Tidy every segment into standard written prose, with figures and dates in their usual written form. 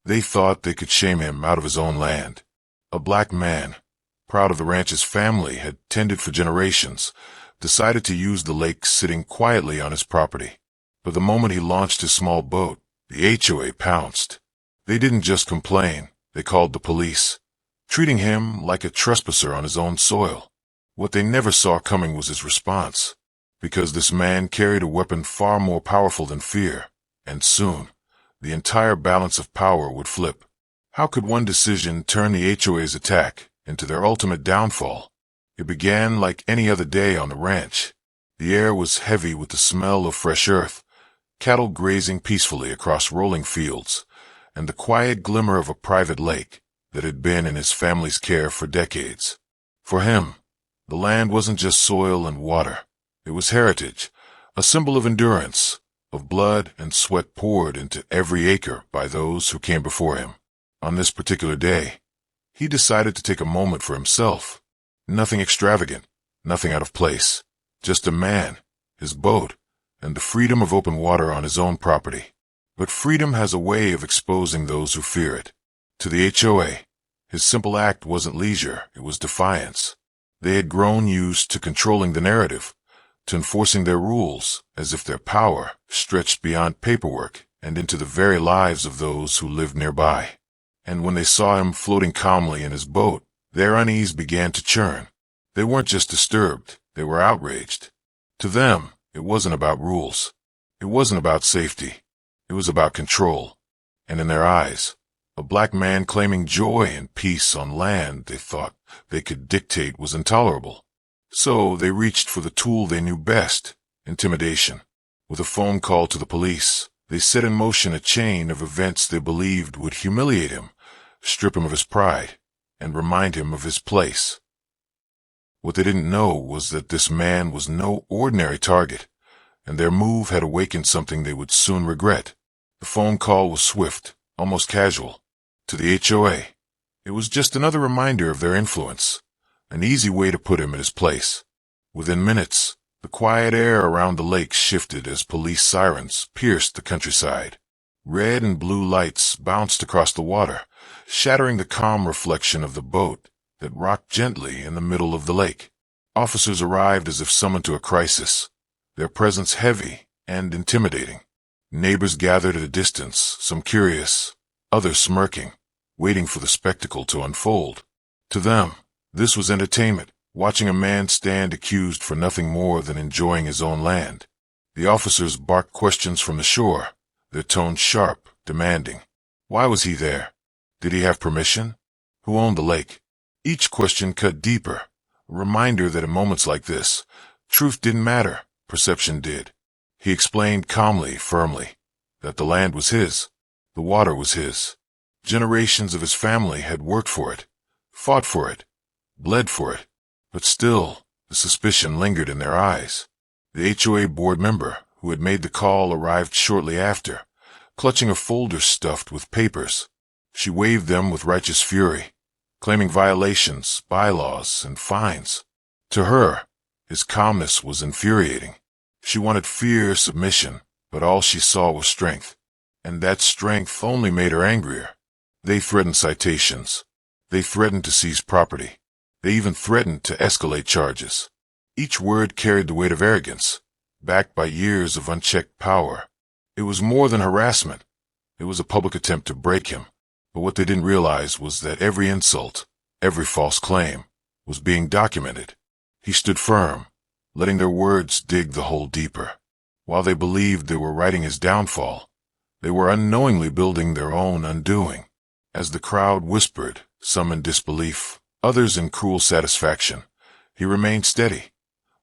They thought they could shame him out of his own land. A black man, proud of the ranch his family had tended for generations, decided to use the lake sitting quietly on his property. But the moment he launched his small boat, the HOA pounced. They didn't just complain, they called the police, treating him like a trespasser on his own soil. What they never saw coming was his response, because this man carried a weapon far more powerful than fear, and soon, the entire balance of power would flip. How could one decision turn the HOA's attack into their ultimate downfall? It began like any other day on the ranch. The air was heavy with the smell of fresh earth, cattle grazing peacefully across rolling fields, and the quiet glimmer of a private lake that had been in his family's care for decades. For him, the land wasn't just soil and water. It was heritage, a symbol of endurance, of blood and sweat poured into every acre by those who came before him. On this particular day, he decided to take a moment for himself. Nothing extravagant, nothing out of place, just a man, his boat, and the freedom of open water on his own property. But freedom has a way of exposing those who fear it. To the HOA, his simple act wasn't leisure, it was defiance. They had grown used to controlling the narrative, to enforcing their rules as if their power stretched beyond paperwork and into the very lives of those who lived nearby. And when they saw him floating calmly in his boat, their unease began to churn. They weren't just disturbed, they were outraged. To them, it wasn't about rules. It wasn't about safety. It was about control. And in their eyes, a black man claiming joy and peace on land they thought they could dictate was intolerable. So they reached for the tool they knew best, intimidation. With a phone call to the police, they set in motion a chain of events they believed would humiliate him, strip him of his pride, and remind him of his place. What they didn't know was that this man was no ordinary target, and their move had awakened something they would soon regret. The phone call was swift, almost casual. To the HOA, it was just another reminder of their influence, an easy way to put him in his place. Within minutes, the quiet air around the lake shifted as police sirens pierced the countryside. Red and blue lights bounced across the water, shattering the calm reflection of the boat that rocked gently in the middle of the lake. Officers arrived as if summoned to a crisis, their presence heavy and intimidating. Neighbors gathered at a distance, some curious, others smirking, waiting for the spectacle to unfold. To them, this was entertainment, watching a man stand accused for nothing more than enjoying his own land. The officers barked questions from the shore, their tones sharp, demanding. Why was he there? Did he have permission? Who owned the lake? Each question cut deeper, a reminder that in moments like this, truth didn't matter, perception did. He explained calmly, firmly, that the land was his, the water was his. Generations of his family had worked for it, fought for it, bled for it, but still, the suspicion lingered in their eyes. The HOA board member, who had made the call, arrived shortly after, clutching a folder stuffed with papers. She waved them with righteous fury, claiming violations, bylaws, and fines. To her, his calmness was infuriating. She wanted fear, submission, but all she saw was strength. And that strength only made her angrier. They threatened citations. They threatened to seize property. They even threatened to escalate charges. Each word carried the weight of arrogance, backed by years of unchecked power. It was more than harassment. It was a public attempt to break him. But what they didn't realize was that every insult, every false claim, was being documented. He stood firm, letting their words dig the hole deeper. While they believed they were writing his downfall, they were unknowingly building their own undoing. As the crowd whispered, some in disbelief, others in cruel satisfaction, he remained steady,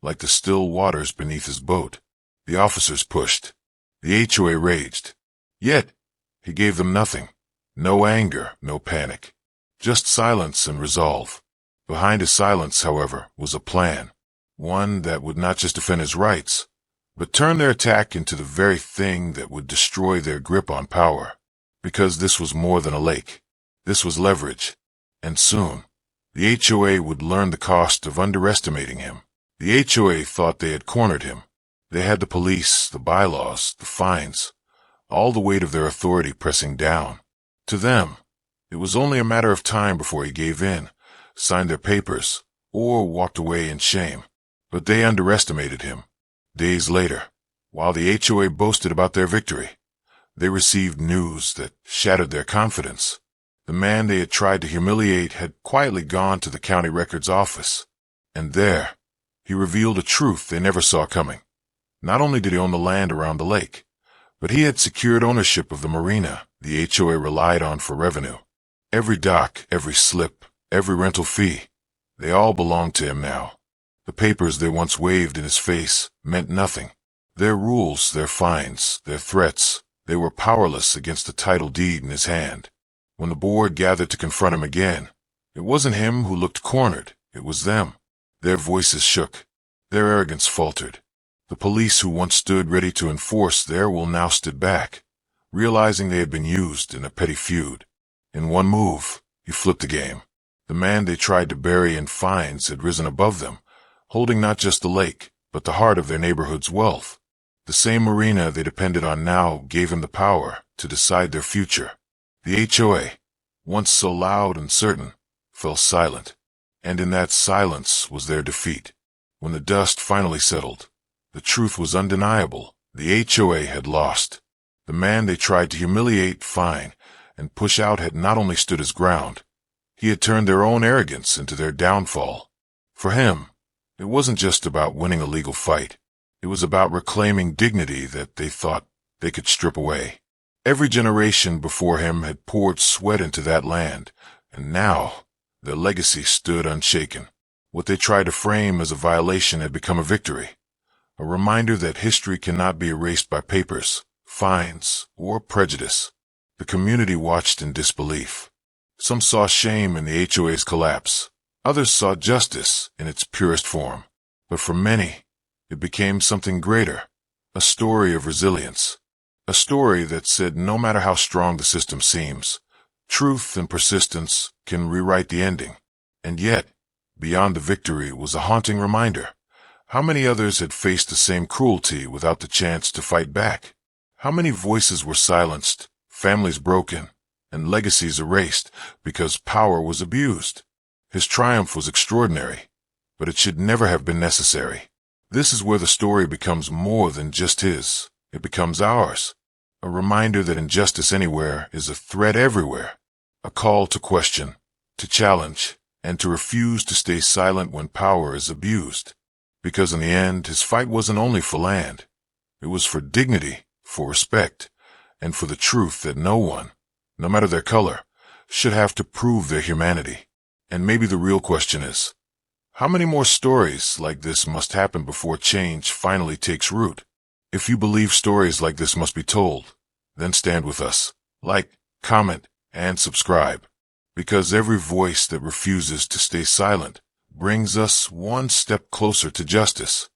like the still waters beneath his boat. The officers pushed. The HOA raged. Yet, he gave them nothing. No anger, no panic. Just silence and resolve. Behind his silence, however, was a plan. One that would not just defend his rights, but turn their attack into the very thing that would destroy their grip on power. Because this was more than a lake. This was leverage. And soon, the HOA would learn the cost of underestimating him. The HOA thought they had cornered him, They had the police, the bylaws, the fines, all the weight of their authority pressing down. To them, it was only a matter of time before he gave in, signed their papers, or walked away in shame. But they underestimated him. Days later, while the HOA boasted about their victory, they received news that shattered their confidence. The man they had tried to humiliate had quietly gone to the county records office, and there, he revealed a truth they never saw coming. Not only did he own the land around the lake, but he had secured ownership of the marina the HOA relied on for revenue. Every dock, every slip, every rental fee, they all belonged to him now. The papers they once waved in his face meant nothing. Their rules, their fines, their threats, they were powerless against the title deed in his hand. When the board gathered to confront him again, it wasn't him who looked cornered, it was them. Their voices shook. Their arrogance faltered. The police who once stood ready to enforce their will now stood back, realizing they had been used in a petty feud. In one move, he flipped the game. The man they tried to bury in fines had risen above them, holding not just the lake, but the heart of their neighborhood's wealth. The same marina they depended on now gave him the power to decide their future. The HOA, once so loud and certain, fell silent, and in that silence was their defeat. When the dust finally settled, the truth was undeniable. The HOA had lost. The man they tried to humiliate, fine, and push out had not only stood his ground, he had turned their own arrogance into their downfall. For him, it wasn't just about winning a legal fight. It was about reclaiming dignity that they thought they could strip away. Every generation before him had poured sweat into that land, and now their legacy stood unshaken. What they tried to frame as a violation had become a victory, a reminder that history cannot be erased by papers, fines, or prejudice. The community watched in disbelief. Some saw shame in the HOA's collapse. Others saw justice in its purest form. But for many, it became something greater, a story of resilience. A story that said no matter how strong the system seems, truth and persistence can rewrite the ending. And yet, beyond the victory was a haunting reminder. How many others had faced the same cruelty without the chance to fight back? How many voices were silenced, families broken, and legacies erased because power was abused? His triumph was extraordinary, but it should never have been necessary. This is where the story becomes more than just his. It becomes ours. A reminder that injustice anywhere is a threat everywhere. A call to question, to challenge, and to refuse to stay silent when power is abused. Because in the end, his fight wasn't only for land. It was for dignity, for respect, and for the truth that no one, no matter their color, should have to prove their humanity. And maybe the real question is, how many more stories like this must happen before change finally takes root? If you believe stories like this must be told, then stand with us. Like, comment, and subscribe. Because every voice that refuses to stay silent brings us one step closer to justice.